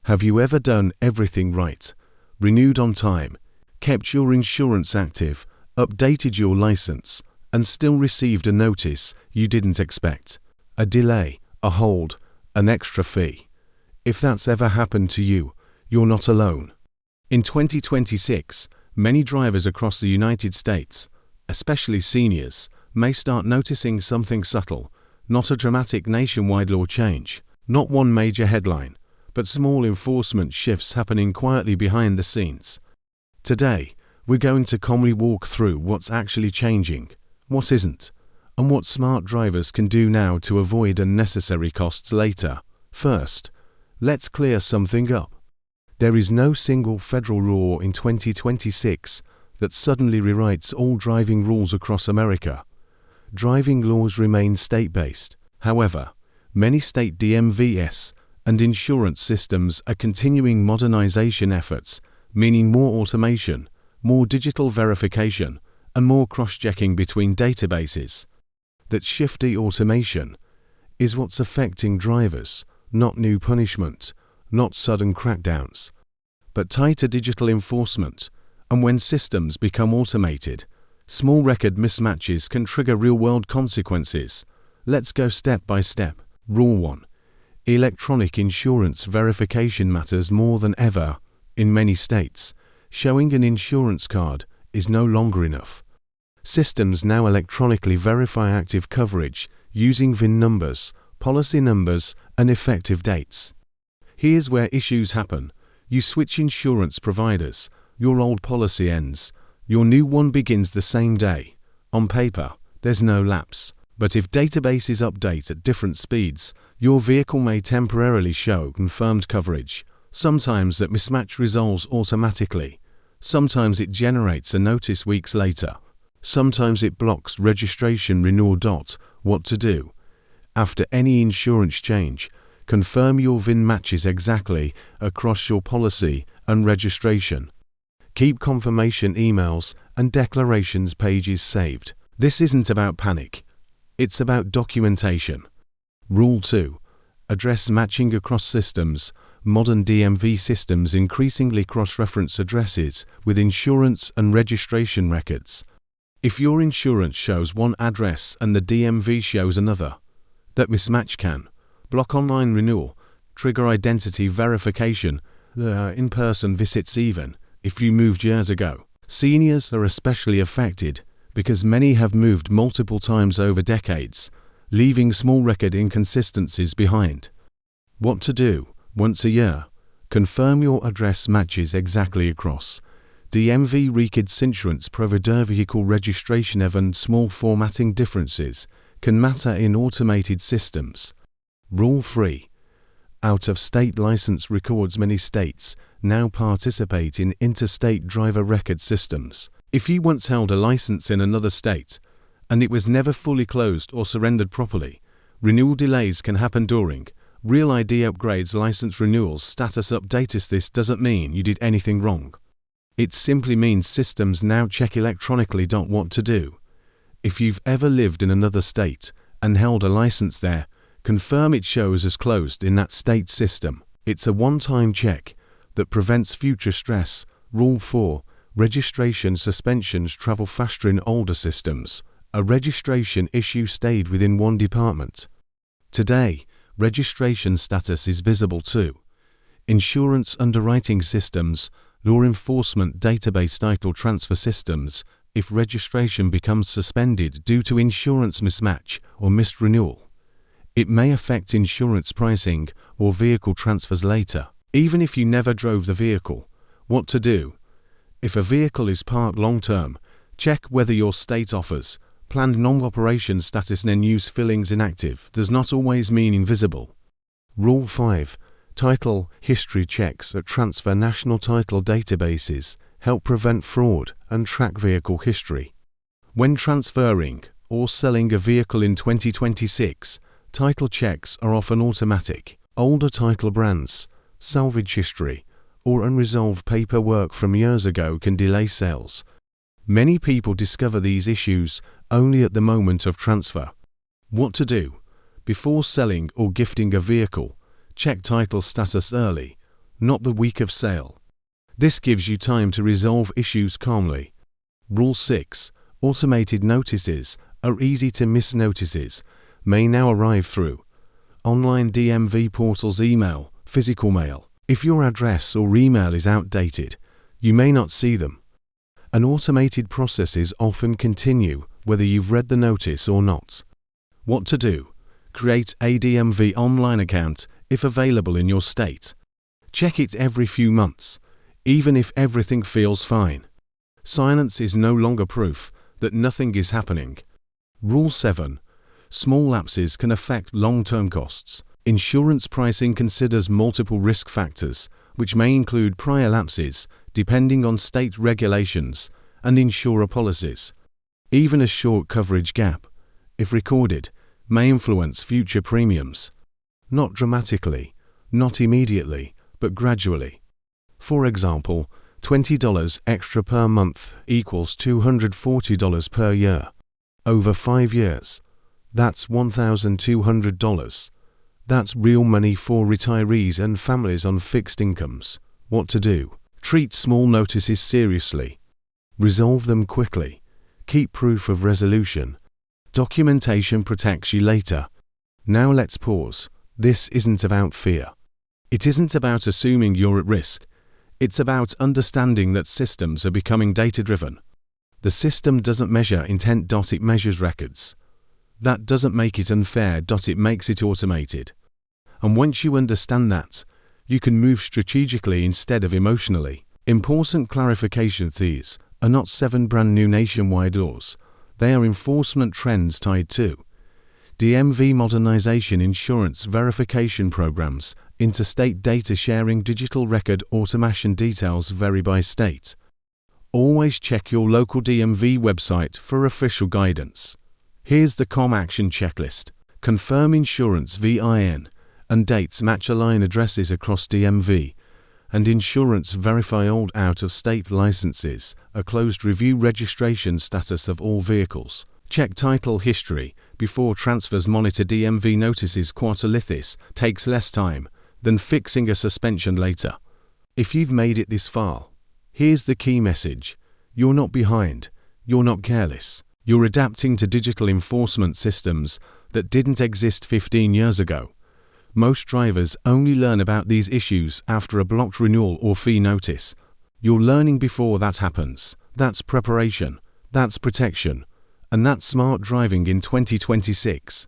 Have you ever done everything right, renewed on time, kept your insurance active, updated your license, and still received a notice you didn't expect? A delay, a hold, an extra fee. If that's ever happened to you, you're not alone. In 2026, many drivers across the United States, especially seniors, may start noticing something subtle, not a dramatic nationwide law change, not one major headline, but small enforcement shifts happening quietly behind the scenes. Today, we're going to calmly walk through what's actually changing, what isn't, and what smart drivers can do now to avoid unnecessary costs later. First, let's clear something up. There is no single federal law in 2026 that suddenly rewrites all driving rules across America. Driving laws remain state-based. However, many state DMVs and insurance systems are continuing modernization efforts, meaning more automation, more digital verification, and more cross-checking between databases. That shifty automation is what's affecting drivers, not new punishment, not sudden crackdowns, but tighter digital enforcement. And when systems become automated, small record mismatches can trigger real-world consequences. Let's go step by step. Rule 1. Electronic insurance verification matters more than ever. In many states, showing an insurance card is no longer enough. Systems now electronically verify active coverage using VIN numbers, policy numbers, and effective dates. Here's where issues happen. You switch insurance providers, your old policy ends, your new one begins the same day. On paper, there's no lapse, but if databases update at different speeds, your vehicle may temporarily show confirmed coverage. Sometimes that mismatch resolves automatically. Sometimes it generates a notice weeks later. Sometimes it blocks registration renewal. What to do? After any insurance change, confirm your VIN matches exactly across your policy and registration. Keep confirmation emails and declarations pages saved. This isn't about panic. It's about documentation. Rule 2. Address matching across systems. Modern DMV systems increasingly cross-reference addresses with insurance and registration records. If your insurance shows one address and the DMV shows another, that mismatch can block online renewal, trigger identity verification, in-person visits even, if you moved years ago. Seniors are especially affected because many have moved multiple times over decades, leaving small record inconsistencies behind. What to do? Once a year, confirm your address matches exactly across. DMV records insurance provider vehicle registration. Even small formatting differences can matter in automated systems. Rule 3. Out-of-state license records. Many states now participate in interstate driver record systems. If you once held a license in another state and it was never fully closed or surrendered properly, renewal delays can happen during Real ID upgrades, license renewals, status updates. This doesn't mean you did anything wrong. It simply means systems now check electronically. What to do? If you've ever lived in another state and held a license there, confirm it shows as closed in that state system. It's a one-time check that prevents future stress. Rule 4. Registration suspensions travel faster in older systems. A registration issue stayed within one department. Today, registration status is visible too. Insurance underwriting systems, law enforcement database, title transfer systems. If registration becomes suspended due to insurance mismatch or missed renewal, it may affect insurance pricing or vehicle transfers later. Even if you never drove the vehicle, what to do? If a vehicle is parked long-term, check whether your state offers planned non-operation status. Use fillings inactive does not always mean invisible. Rule 5. Title history checks at transfer. National title databases help prevent fraud and track vehicle history. When transferring or selling a vehicle in 2026, title checks are often automatic. Older title brands, salvage history, or unresolved paperwork from years ago can delay sales. Many people discover these issues only at the moment of transfer. What to do? Before selling or gifting a vehicle, check title status early. not the week of sale. This gives you time to resolve issues calmly. Rule 6. Automated notices are easy to miss notices, may now arrive through online DMV portals, email, physical mail. If your address or email is outdated, you may not see them. And automated processes often continue whether you've read the notice or not. What to do? Create a DMV online account if available in your state. Check it every few months, even if everything feels fine. Silence is no longer proof that nothing is happening. Rule 7. Small lapses can affect long-term costs. Insurance pricing considers multiple risk factors, which may include prior lapses, depending on state regulations and insurer policies. Even a short coverage gap, if recorded, may influence future premiums. Not dramatically, not immediately, but gradually. For example, $20 extra per month equals $240 per year. Over 5 years, that's $1,200. That's real money for retirees and families on fixed incomes. What to do? Treat small notices seriously. Resolve them quickly. Keep proof of resolution. Documentation protects you later. Now let's pause. This isn't about fear. It isn't about assuming you're at risk. It's about understanding that systems are becoming data-driven. The system doesn't measure intent. It measures records. That doesn't make it unfair. It makes it automated. And once you understand that, you can move strategically instead of emotionally. Important clarification: these are not 7 brand new nationwide laws. They are enforcement trends tied to DMV modernization, insurance verification programs, interstate data sharing, digital record automation. Details vary by state. Always check your local DMV website for official guidance. Here's the COM action checklist. Confirm insurance VIN and dates match, align addresses across DMV, and insurance verify old out-of-state licenses are closed. Review registration status of all vehicles. Check title history before transfers. Monitor DMV notices quarterly. This takes less time than fixing a suspension later. If you've made it this far, here's the key message. You're not behind. You're not careless. You're adapting to digital enforcement systems that didn't exist 15 years ago. Most drivers only learn about these issues after a blocked renewal or fee notice. You're learning before that happens. That's preparation. That's protection. And that's smart driving in 2026.